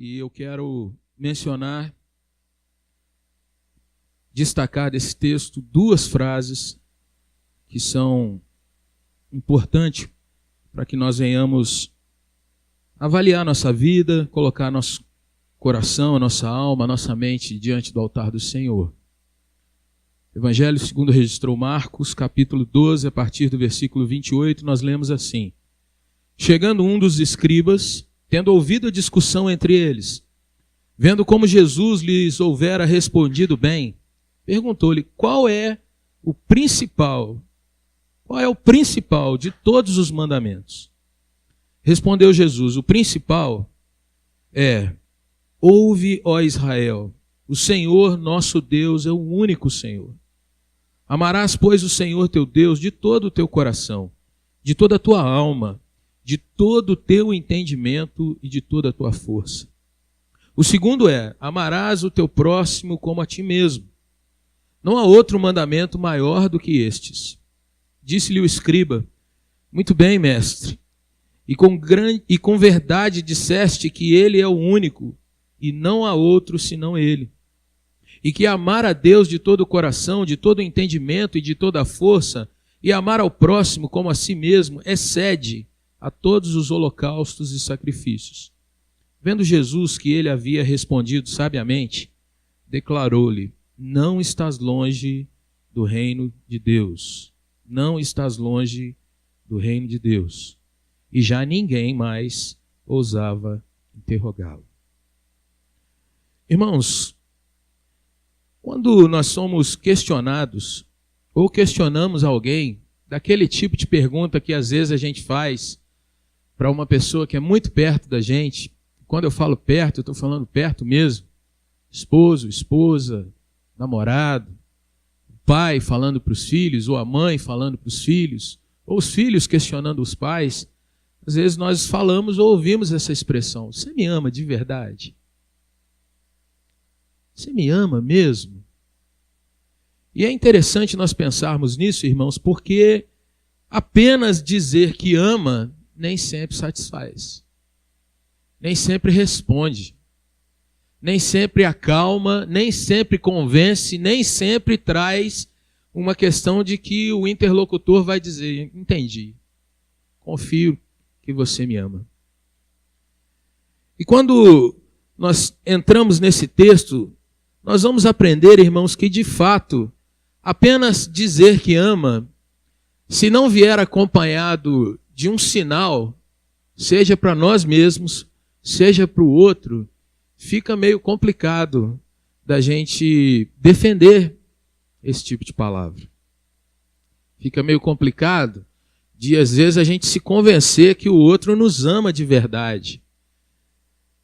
E eu quero mencionar, destacar desse texto duas frases que são importantes para que nós venhamos avaliar nossa vida, colocar nosso coração, a nossa alma, a nossa mente diante do altar do Senhor. Evangelho segundo registrou Marcos, capítulo 12, a partir do versículo 28, nós lemos assim: Chegando um dos escribas, tendo ouvido a discussão entre eles, vendo como Jesus lhes houvera respondido bem, perguntou-lhe qual é o principal de todos os mandamentos. Respondeu Jesus: o principal é: ouve, ó Israel, o Senhor nosso Deus é o único Senhor. Amarás, pois, o Senhor teu Deus de todo o teu coração, de toda a tua alma, de todo o teu entendimento e de toda a tua força. O segundo é: amarás o teu próximo como a ti mesmo. Não há outro mandamento maior do que estes. Disse-lhe o escriba: muito bem, mestre, e com verdade disseste que ele é o único, e não há outro senão ele. E que amar a Deus de todo o coração, de todo o entendimento e de toda a força, e amar ao próximo como a si mesmo, excede a todos os holocaustos e sacrifícios. Vendo Jesus que ele havia respondido sabiamente, declarou-lhe: não estás longe do reino de Deus. Não estás longe do reino de Deus. E já ninguém mais ousava interrogá-lo. Irmãos, quando nós somos questionados ou questionamos alguém, daquele tipo de pergunta que às vezes a gente faz para uma pessoa que é muito perto da gente, quando eu falo perto, eu estou falando perto mesmo, esposo, esposa, namorado, o pai falando para os filhos, ou a mãe falando para os filhos, ou os filhos questionando os pais, às vezes nós falamos ou ouvimos essa expressão: você me ama de verdade? Você me ama mesmo? E é interessante nós pensarmos nisso, irmãos, porque apenas dizer que ama nem sempre satisfaz, nem sempre responde, nem sempre acalma, nem sempre convence, nem sempre traz uma questão de que o interlocutor vai dizer: entendi, confio que você me ama. E quando nós entramos nesse texto, nós vamos aprender, irmãos, que de fato, apenas dizer que ama, se não vier acompanhado de um sinal, seja para nós mesmos, seja para o outro, fica meio complicado da gente defender esse tipo de palavra. Fica meio complicado de, às vezes, a gente se convencer que o outro nos ama de verdade.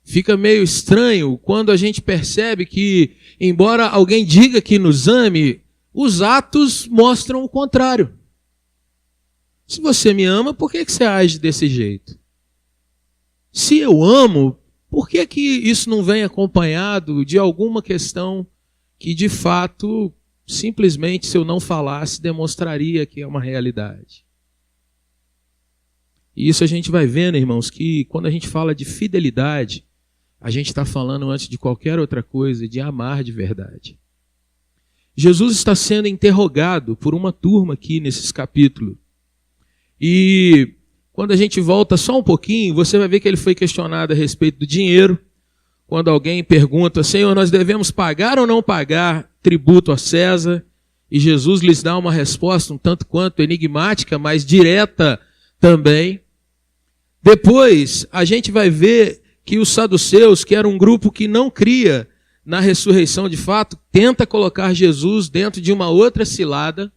Fica meio estranho quando a gente percebe que, embora alguém diga que nos ame, os atos mostram o contrário. Se você me ama, por que você age desse jeito? Se eu amo, por que isso não vem acompanhado de alguma questão que, de fato, simplesmente, se eu não falasse, demonstraria que é uma realidade? E isso a gente vai vendo, irmãos, que quando a gente fala de fidelidade, a gente está falando, antes de qualquer outra coisa, de amar de verdade. Jesus está sendo interrogado por uma turma aqui nesses capítulos. E quando a gente volta só um pouquinho, você vai ver que ele foi questionado a respeito do dinheiro. Quando alguém pergunta: Senhor, nós devemos pagar ou não pagar tributo a César? E Jesus lhes dá uma resposta um tanto quanto enigmática, mas direta também. Depois, a gente vai ver que os saduceus, que era um grupo que não cria na ressurreição de fato, tenta colocar Jesus dentro de uma outra cilada,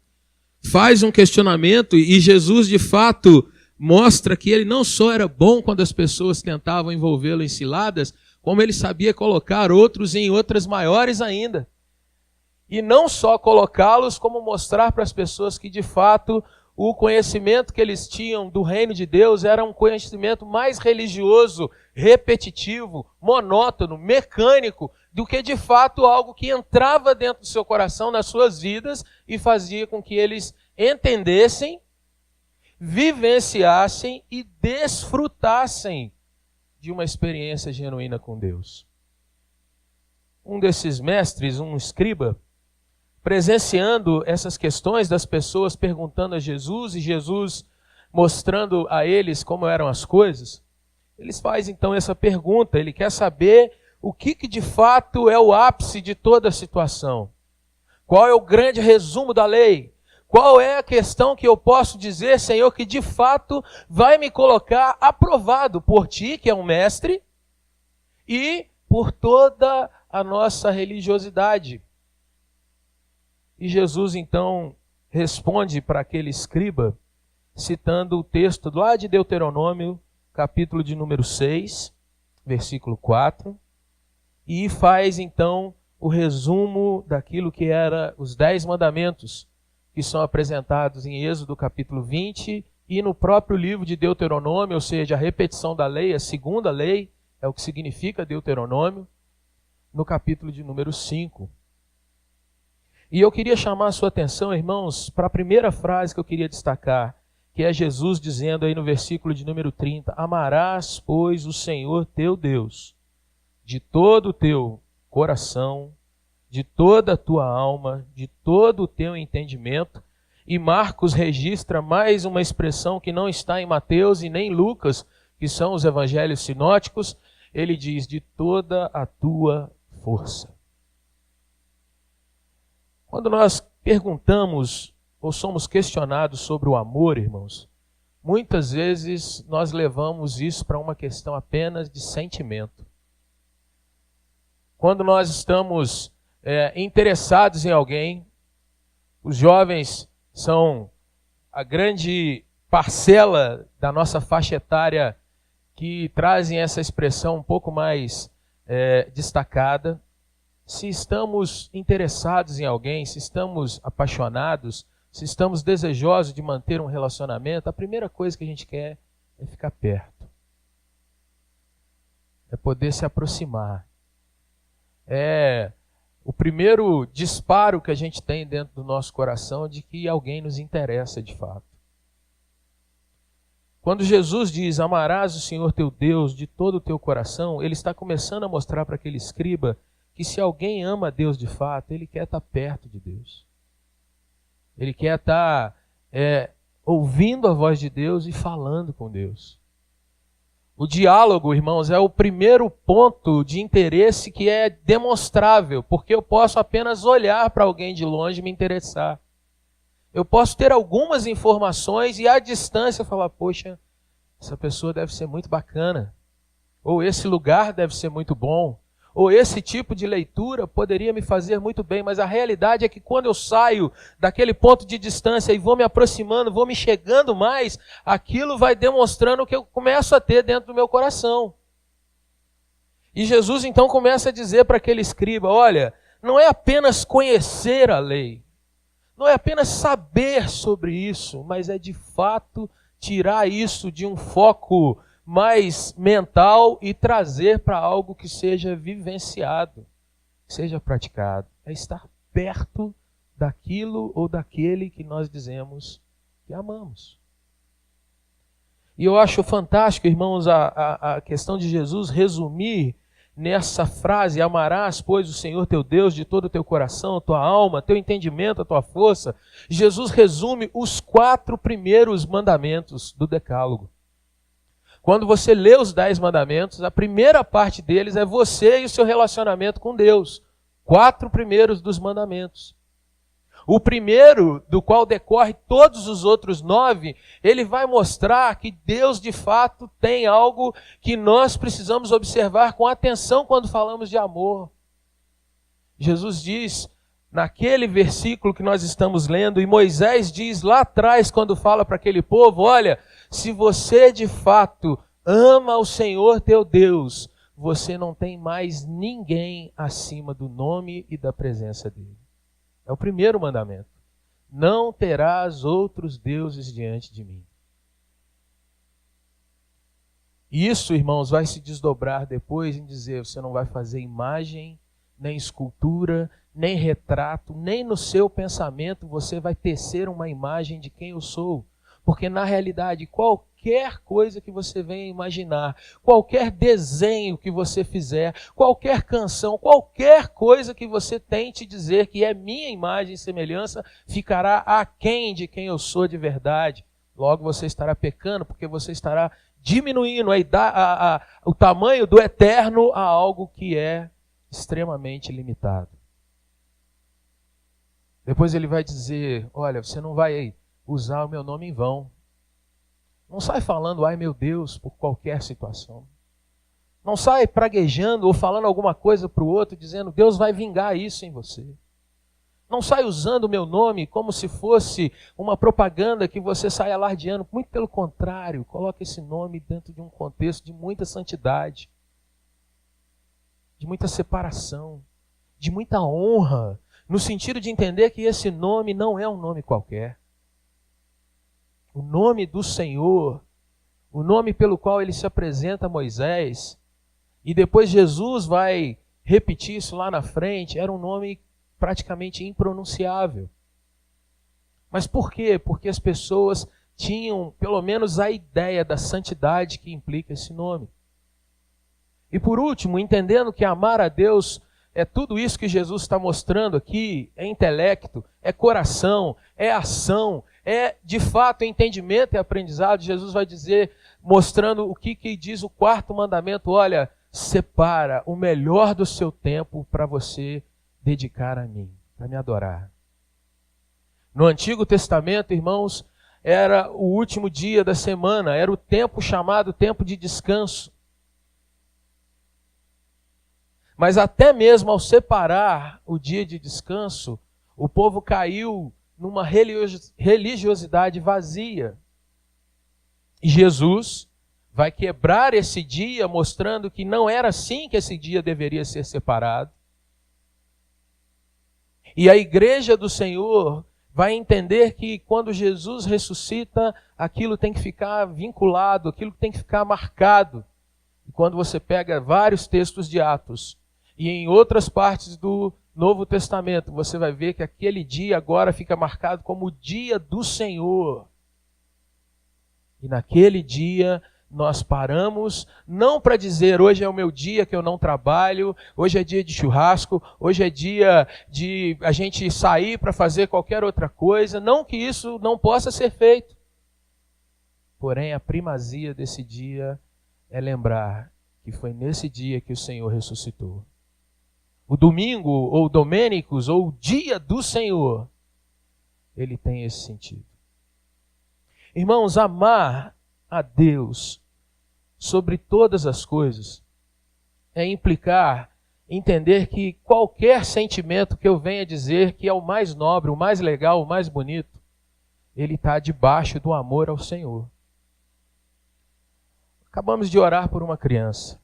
faz um questionamento, e Jesus de fato mostra que ele não só era bom quando as pessoas tentavam envolvê-lo em ciladas, como ele sabia colocar outros em outras maiores ainda. E não só colocá-los, como mostrar para as pessoas que de fato o conhecimento que eles tinham do reino de Deus era um conhecimento mais religioso, repetitivo, monótono, mecânico, do que de fato algo que entrava dentro do seu coração, nas suas vidas, e fazia com que eles entendessem, vivenciassem e desfrutassem de uma experiência genuína com Deus. Um desses mestres, um escriba, presenciando essas questões das pessoas perguntando a Jesus e Jesus mostrando a eles como eram as coisas, eles fazem então essa pergunta, ele quer saber o que de fato é o ápice de toda a situação. Qual é o grande resumo da lei? Qual é a questão que eu posso dizer, Senhor, que de fato vai me colocar aprovado por Ti, que é um mestre, e por toda a nossa religiosidade? E Jesus então responde para aquele escriba, citando o texto lá de Deuteronômio, capítulo de número 6, versículo 4, e faz então o resumo daquilo que era os 10 mandamentos, que são apresentados em Êxodo capítulo 20 e no próprio livro de Deuteronômio, ou seja, a repetição da lei, a segunda lei, é o que significa Deuteronômio, no capítulo de número 5. E eu queria chamar a sua atenção, irmãos, para a primeira frase que eu queria destacar, que é Jesus dizendo aí no versículo de número 30, amarás, pois, o Senhor teu Deus, de todo o teu coração, de toda a tua alma, de todo o teu entendimento. E Marcos registra mais uma expressão que não está em Mateus e nem em Lucas, que são os evangelhos sinóticos. Ele diz, de toda a tua força. Quando nós perguntamos ou somos questionados sobre o amor, irmãos, muitas vezes nós levamos isso para uma questão apenas de sentimento. Quando nós estamos interessados em alguém, os jovens são a grande parcela da nossa faixa etária que trazem essa expressão um pouco mais destacada. Se estamos interessados em alguém, se estamos apaixonados, se estamos desejosos de manter um relacionamento, a primeira coisa que a gente quer é ficar perto. É poder se aproximar. É o primeiro disparo que a gente tem dentro do nosso coração de que alguém nos interessa de fato. Quando Jesus diz, amarás o Senhor teu Deus de todo o teu coração, ele está começando a mostrar para aquele escriba que se alguém ama a Deus de fato, ele quer estar perto de Deus. Ele quer estar ouvindo a voz de Deus e falando com Deus. O diálogo, irmãos, é o primeiro ponto de interesse que é demonstrável, porque eu posso apenas olhar para alguém de longe e me interessar. Eu posso ter algumas informações e à distância falar, poxa, essa pessoa deve ser muito bacana, ou esse lugar deve ser muito bom, ou esse tipo de leitura poderia me fazer muito bem, mas a realidade é que quando eu saio daquele ponto de distância e vou me aproximando, vou me chegando mais, aquilo vai demonstrando o que eu começo a ter dentro do meu coração. E Jesus então começa a dizer para aquele escriba, olha, não é apenas conhecer a lei, não é apenas saber sobre isso, mas é de fato tirar isso de um foco mais mental e trazer para algo que seja vivenciado, seja praticado. É estar perto daquilo ou daquele que nós dizemos que amamos. E eu acho fantástico, irmãos, a questão de Jesus resumir nessa frase, amarás, pois, o Senhor teu Deus de todo o teu coração, tua alma, teu entendimento, a tua força. Jesus resume os 4 primeiros mandamentos do Decálogo. Quando você lê os 10 mandamentos, a primeira parte deles é você e o seu relacionamento com Deus. 4 primeiros dos mandamentos. O primeiro, do qual decorre todos os outros 9, ele vai mostrar que Deus de fato tem algo que nós precisamos observar com atenção quando falamos de amor. Jesus diz, naquele versículo que nós estamos lendo, e Moisés diz lá atrás, quando fala para aquele povo, olha, se você de fato ama o Senhor teu Deus, você não tem mais ninguém acima do nome e da presença dele. É o primeiro mandamento. Não terás outros deuses diante de mim. E isso, irmãos, vai se desdobrar depois em dizer, você não vai fazer imagem, nem escultura, nem retrato, nem no seu pensamento você vai tecer uma imagem de quem eu sou. Porque na realidade, qualquer coisa que você venha imaginar, qualquer desenho que você fizer, qualquer canção, qualquer coisa que você tente dizer que é minha imagem e semelhança, ficará aquém de quem eu sou de verdade. Logo você estará pecando, porque você estará diminuindo o tamanho do eterno a algo que é extremamente limitado. Depois ele vai dizer, olha, você não vai usar o meu nome em vão. Não sai falando, ai meu Deus, por qualquer situação. Não sai praguejando ou falando alguma coisa para o outro, dizendo, Deus vai vingar isso em você. Não sai usando o meu nome como se fosse uma propaganda que você sai alardeando. Muito pelo contrário, coloque esse nome dentro de um contexto de muita santidade, de muita separação, de muita honra, no sentido de entender que esse nome não é um nome qualquer. O nome do Senhor, o nome pelo qual ele se apresenta a Moisés, e depois Jesus vai repetir isso lá na frente, era um nome praticamente impronunciável. Mas por quê? Porque as pessoas tinham pelo menos a ideia da santidade que implica esse nome. E por último, entendendo que amar a Deus é tudo isso que Jesus está mostrando aqui, é intelecto, é coração, é ação, é de fato entendimento e aprendizado. Jesus vai dizer, mostrando o que diz o quarto mandamento, olha, separa o melhor do seu tempo para você dedicar a mim, para me adorar. No Antigo Testamento, irmãos, era o último dia da semana, era o tempo chamado tempo de descanso. Mas até mesmo ao separar o dia de descanso, o povo caiu numa religiosidade vazia. E Jesus vai quebrar esse dia, mostrando que não era assim que esse dia deveria ser separado. E a igreja do Senhor vai entender que quando Jesus ressuscita, aquilo tem que ficar vinculado, aquilo tem que ficar marcado. E quando você pega vários textos de Atos, e em outras partes do Novo Testamento, você vai ver que aquele dia agora fica marcado como o dia do Senhor. E naquele dia nós paramos, não para dizer hoje é o meu dia que eu não trabalho, hoje é dia de churrasco, hoje é dia de a gente sair para fazer qualquer outra coisa, não que isso não possa ser feito. Porém, a primazia desse dia é lembrar que foi nesse dia que o Senhor ressuscitou. O domingo, ou domênicos, ou o dia do Senhor, ele tem esse sentido. Irmãos, amar a Deus sobre todas as coisas é implicar, entender que qualquer sentimento que eu venha dizer que é o mais nobre, o mais legal, o mais bonito, ele está debaixo do amor ao Senhor. Acabamos de orar por uma criança.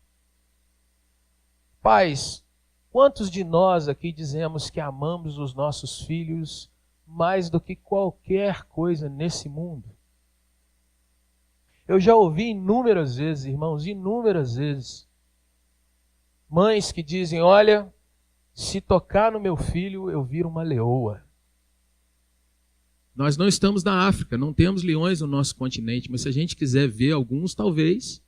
Pais, quantos de nós aqui dizemos que amamos os nossos filhos mais do que qualquer coisa nesse mundo? Eu já ouvi inúmeras vezes, irmãos, inúmeras vezes, mães que dizem, olha, se tocar no meu filho, eu viro uma leoa. Nós não estamos na África, não temos leões no nosso continente, mas se a gente quiser ver alguns, talvez,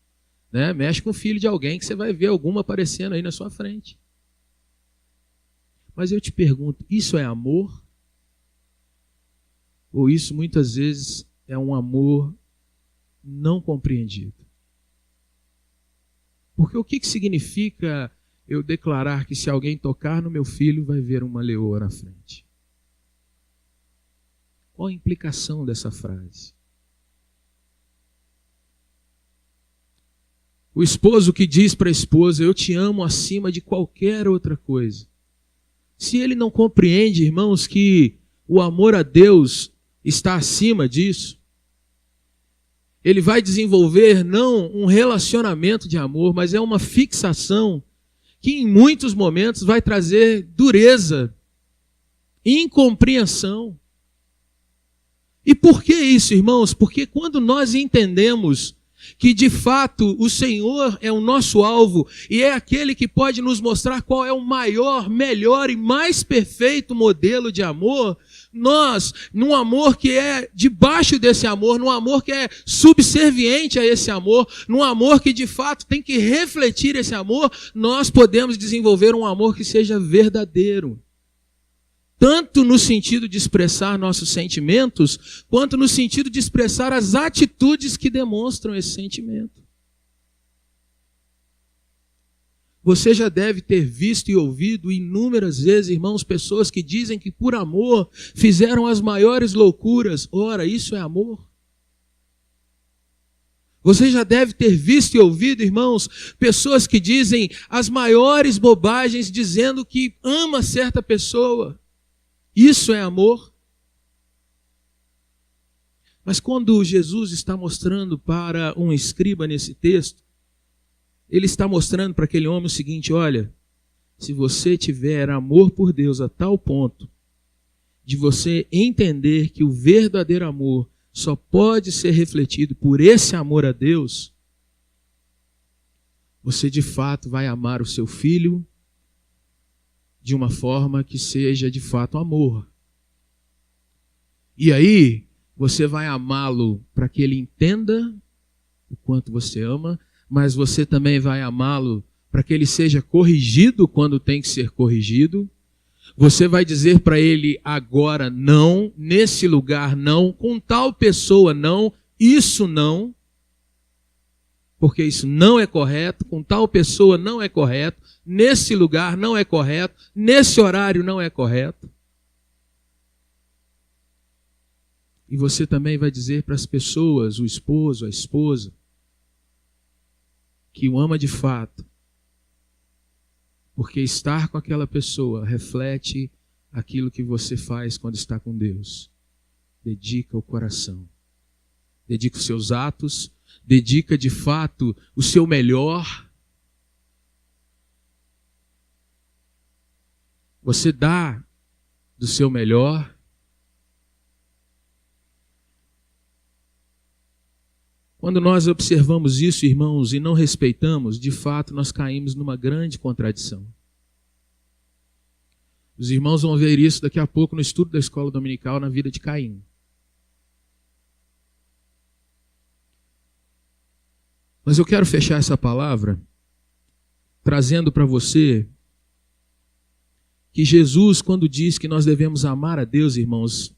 né, mexe com o filho de alguém que você vai ver alguma aparecendo aí na sua frente. Mas eu te pergunto, isso é amor? Ou isso muitas vezes é um amor não compreendido? Porque o que significa eu declarar que se alguém tocar no meu filho vai ver uma leoa na frente? Qual a implicação dessa frase? O esposo que diz para a esposa, eu te amo acima de qualquer outra coisa. Se ele não compreende, irmãos, que o amor a Deus está acima disso, ele vai desenvolver não um relacionamento de amor, mas é uma fixação que em muitos momentos vai trazer dureza, incompreensão. E por que isso, irmãos? Porque quando nós entendemos que de fato o Senhor é o nosso alvo e é aquele que pode nos mostrar qual é o maior, melhor e mais perfeito modelo de amor, nós, num amor que é debaixo desse amor, num amor que é subserviente a esse amor, num amor que de fato tem que refletir esse amor, nós podemos desenvolver um amor que seja verdadeiro. Tanto no sentido de expressar nossos sentimentos, quanto no sentido de expressar as atitudes que demonstram esse sentimento. Você já deve ter visto e ouvido inúmeras vezes, irmãos, pessoas que dizem que por amor fizeram as maiores loucuras. Ora, isso é amor? Você já deve ter visto e ouvido, irmãos, pessoas que dizem as maiores bobagens dizendo que ama certa pessoa. Isso é amor? Mas quando Jesus está mostrando para um escriba nesse texto, ele está mostrando para aquele homem o seguinte: olha, se você tiver amor por Deus a tal ponto de você entender que o verdadeiro amor só pode ser refletido por esse amor a Deus, você de fato vai amar o seu filho de uma forma que seja de fato amor. E aí, você vai amá-lo para que ele entenda o quanto você ama, mas você também vai amá-lo para que ele seja corrigido quando tem que ser corrigido. Você vai dizer para ele agora não, nesse lugar não, com tal pessoa não, isso não, porque isso não é correto, com tal pessoa não é correto, nesse lugar não é correto, nesse horário não é correto. E você também vai dizer para as pessoas, o esposo, a esposa, que o ama de fato, porque estar com aquela pessoa reflete aquilo que você faz quando está com Deus. Dedica o coração, dedica os seus atos, dedica de fato o seu melhor. Você dá do seu melhor. Quando nós observamos isso, irmãos, e não respeitamos, de fato nós caímos numa grande contradição. Os irmãos vão ver isso daqui a pouco no estudo da escola dominical na vida de Caim. Mas eu quero fechar essa palavra trazendo para você que Jesus, quando diz que nós devemos amar a Deus, irmãos,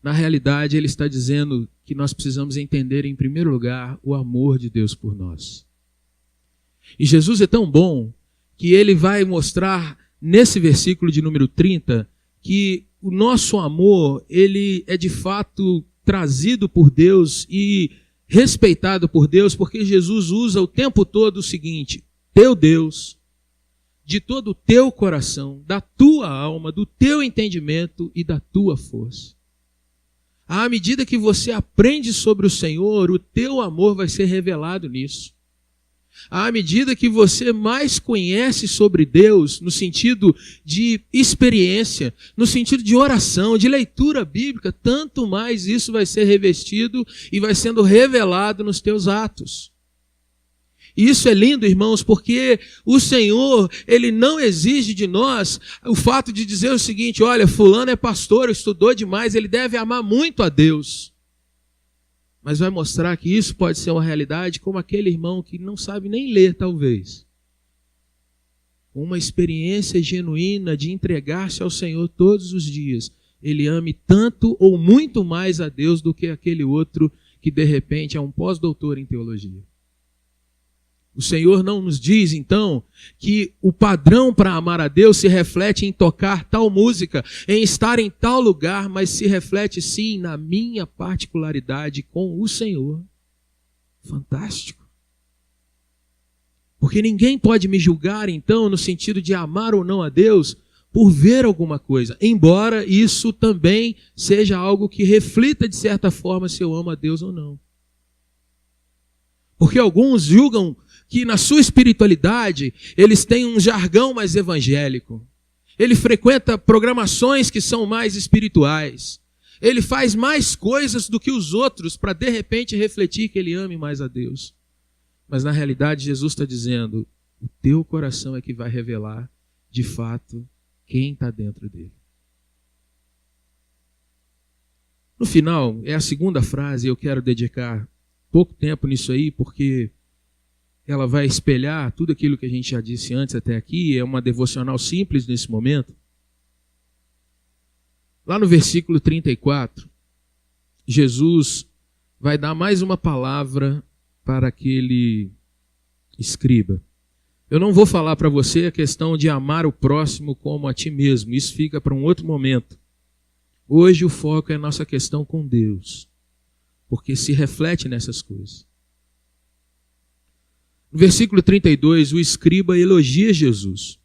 na realidade ele está dizendo que nós precisamos entender, em primeiro lugar, o amor de Deus por nós. E Jesus é tão bom que ele vai mostrar nesse versículo de número 30 que o nosso amor, ele é de fato trazido por Deus e respeitado por Deus, porque Jesus usa o tempo todo o seguinte: teu Deus, de todo o teu coração, da tua alma, do teu entendimento e da tua força. À medida que você aprende sobre o Senhor, o teu amor vai ser revelado nisso. À medida que você mais conhece sobre Deus, no sentido de experiência, no sentido de oração, de leitura bíblica, tanto mais isso vai ser revestido e vai sendo revelado nos teus atos. E isso é lindo, irmãos, porque o Senhor, Ele não exige de nós o fato de dizer o seguinte: olha, fulano é pastor, estudou demais, ele deve amar muito a Deus. Mas vai mostrar que isso pode ser uma realidade como aquele irmão que não sabe nem ler, talvez. Uma experiência genuína de entregar-se ao Senhor todos os dias. Ele ame tanto ou muito mais a Deus do que aquele outro que de repente é um pós-doutor em teologia. O Senhor não nos diz, então, que o padrão para amar a Deus se reflete em tocar tal música, em estar em tal lugar, mas se reflete, sim, na minha particularidade com o Senhor. Fantástico. Porque ninguém pode me julgar, então, no sentido de amar ou não a Deus, por ver alguma coisa, embora isso também seja algo que reflita, de certa forma, se eu amo a Deus ou não. Porque alguns julgam que na sua espiritualidade eles têm um jargão mais evangélico. Ele frequenta programações que são mais espirituais. Ele faz mais coisas do que os outros para de repente refletir que ele ame mais a Deus. Mas na realidade Jesus está dizendo: o teu coração é que vai revelar de fato quem está dentro dele. No final, é a segunda frase, eu quero dedicar pouco tempo nisso aí, porque ela vai espelhar tudo aquilo que a gente já disse antes até aqui, é uma devocional simples nesse momento. Lá no versículo 34, Jesus vai dar mais uma palavra para aquele escriba. Eu não vou falar para você a questão de amar o próximo como a ti mesmo, isso fica para um outro momento. Hoje o foco é a nossa questão com Deus, porque se reflete nessas coisas. No versículo 32, o escriba elogia Jesus.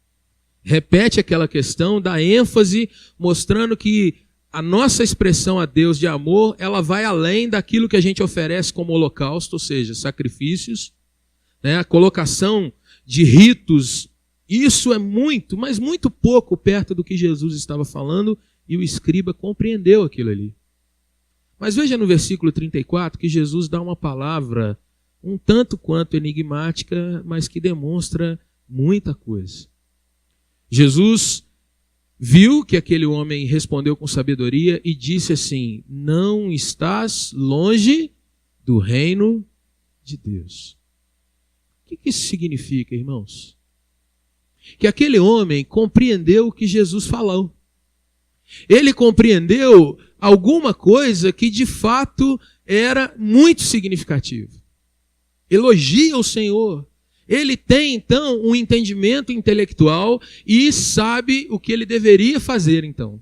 Repete aquela questão, dá ênfase, mostrando que a nossa expressão a Deus de amor, ela vai além daquilo que a gente oferece como holocausto, ou seja, sacrifícios, né? A colocação de ritos, isso é muito, mas muito pouco perto do que Jesus estava falando, e o escriba compreendeu aquilo ali. Mas veja no versículo 34 que Jesus dá uma palavra um tanto quanto enigmática, mas que demonstra muita coisa. Jesus viu que aquele homem respondeu com sabedoria e disse assim: não estás longe do reino de Deus. O que isso significa, irmãos? Que aquele homem compreendeu o que Jesus falou. Ele compreendeu alguma coisa que de fato era muito significativo. Elogia o Senhor. Ele tem então um entendimento intelectual e sabe o que ele deveria fazer então.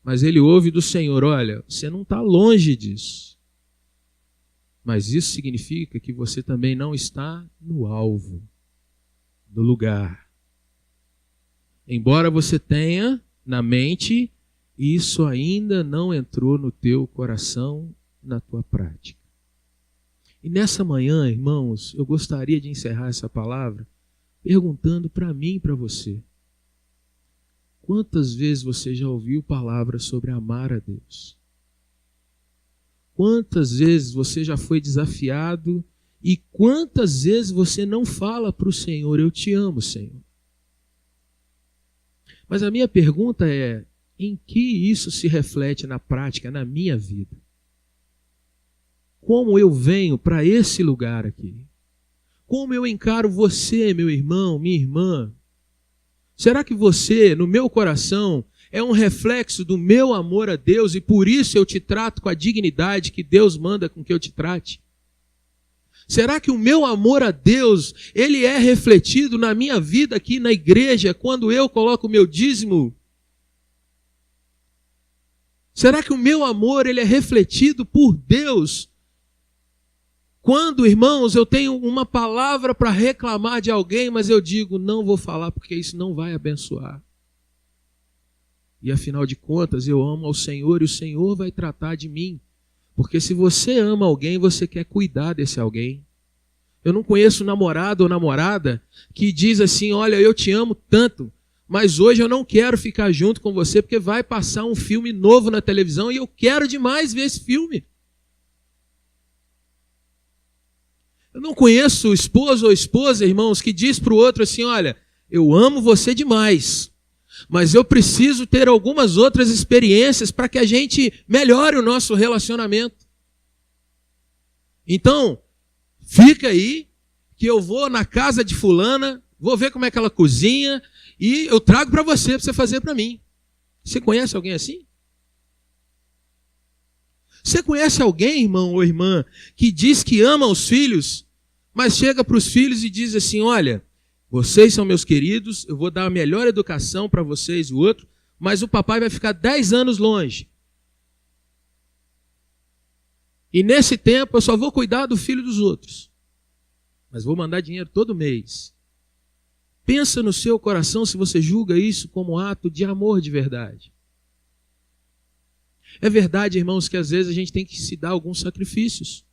Mas ele ouve do Senhor: olha, você não está longe disso. Mas isso significa que você também não está no alvo, no lugar. Embora você tenha na mente, isso ainda não entrou no teu coração, na tua prática. E nessa manhã, irmãos, eu gostaria de encerrar essa palavra perguntando para mim e para você: quantas vezes você já ouviu palavras sobre amar a Deus? Quantas vezes você já foi desafiado e quantas vezes você não fala para o Senhor: eu te amo, Senhor? Mas a minha pergunta é: em que isso se reflete na prática, na minha vida? Como eu venho para esse lugar aqui? Como eu encaro você, meu irmão, minha irmã? Será que você, no meu coração, é um reflexo do meu amor a Deus e por isso eu te trato com a dignidade que Deus manda com que eu te trate? Será que o meu amor a Deus, ele é refletido na minha vida aqui na igreja, quando eu coloco o meu dízimo? Será que o meu amor, ele é refletido por Deus? Quando, irmãos, eu tenho uma palavra para reclamar de alguém, mas eu digo: não vou falar porque isso não vai abençoar. E afinal de contas, eu amo ao Senhor e o Senhor vai tratar de mim. Porque se você ama alguém, você quer cuidar desse alguém. Eu não conheço namorado ou namorada que diz assim: olha, eu te amo tanto, mas hoje eu não quero ficar junto com você porque vai passar um filme novo na televisão e eu quero demais ver esse filme. Eu não conheço esposo ou esposa, irmãos, que diz para o outro assim: olha, eu amo você demais, mas eu preciso ter algumas outras experiências para que a gente melhore o nosso relacionamento. Então, fica aí, que eu vou na casa de fulana, vou ver como é que ela cozinha e eu trago para você fazer para mim. Você conhece alguém assim? Você conhece alguém, irmão ou irmã, que diz que ama os filhos, mas chega para os filhos e diz assim: olha, vocês são meus queridos, eu vou dar a melhor educação para vocês e o outro, mas o papai vai ficar 10 anos longe. E nesse tempo eu só vou cuidar do filho dos outros, mas vou mandar dinheiro todo mês. Pensa no seu coração se você julga isso como ato de amor de verdade. É verdade, irmãos, que às vezes a gente tem que se dar alguns sacrifícios.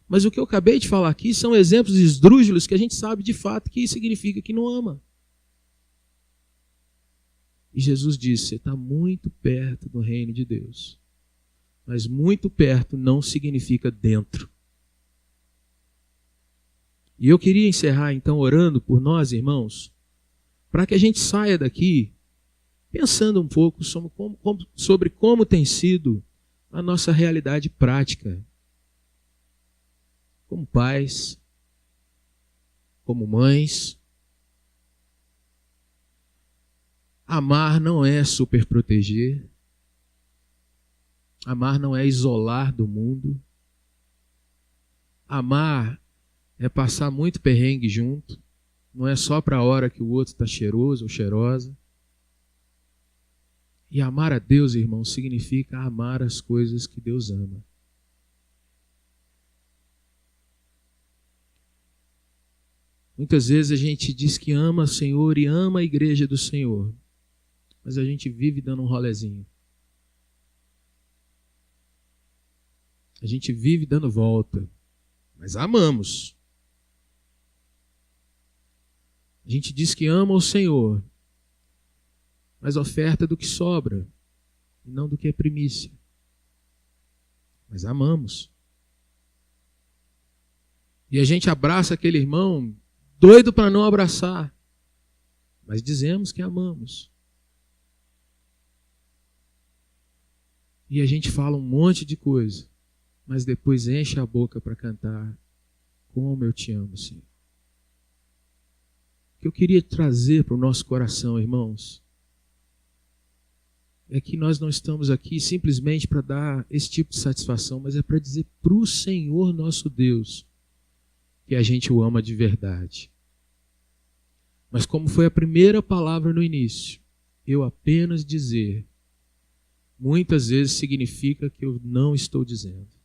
Mas o que eu acabei de falar aqui são exemplos esdrúxulos que a gente sabe de fato que significa que não ama. E Jesus disse: você está muito perto do reino de Deus. Mas muito perto não significa dentro. E eu queria encerrar então orando por nós, irmãos, para que a gente saia daqui pensando um pouco sobre como tem sido a nossa realidade prática, como pais, como mães. Amar não é superproteger. Amar não é isolar do mundo. Amar é passar muito perrengue junto. Não é só para a hora que o outro está cheiroso ou cheirosa. E amar a Deus, irmão, significa amar as coisas que Deus ama. Muitas vezes a gente diz que ama o Senhor e ama a igreja do Senhor, mas a gente vive dando um rolezinho. A gente vive dando volta, mas amamos. A gente diz que ama o Senhor, mas oferta do que sobra, e não do que é primícia. Mas amamos. E a gente abraça aquele irmão doido para não abraçar, mas dizemos que amamos. E a gente fala um monte de coisa, mas depois enche a boca para cantar: como eu te amo, Senhor. O que eu queria trazer para o nosso coração, irmãos, é que nós não estamos aqui simplesmente para dar esse tipo de satisfação, mas é para dizer para o Senhor nosso Deus que a gente o ama de verdade. Mas como foi a primeira palavra no início, eu apenas dizer, muitas vezes significa que eu não estou dizendo.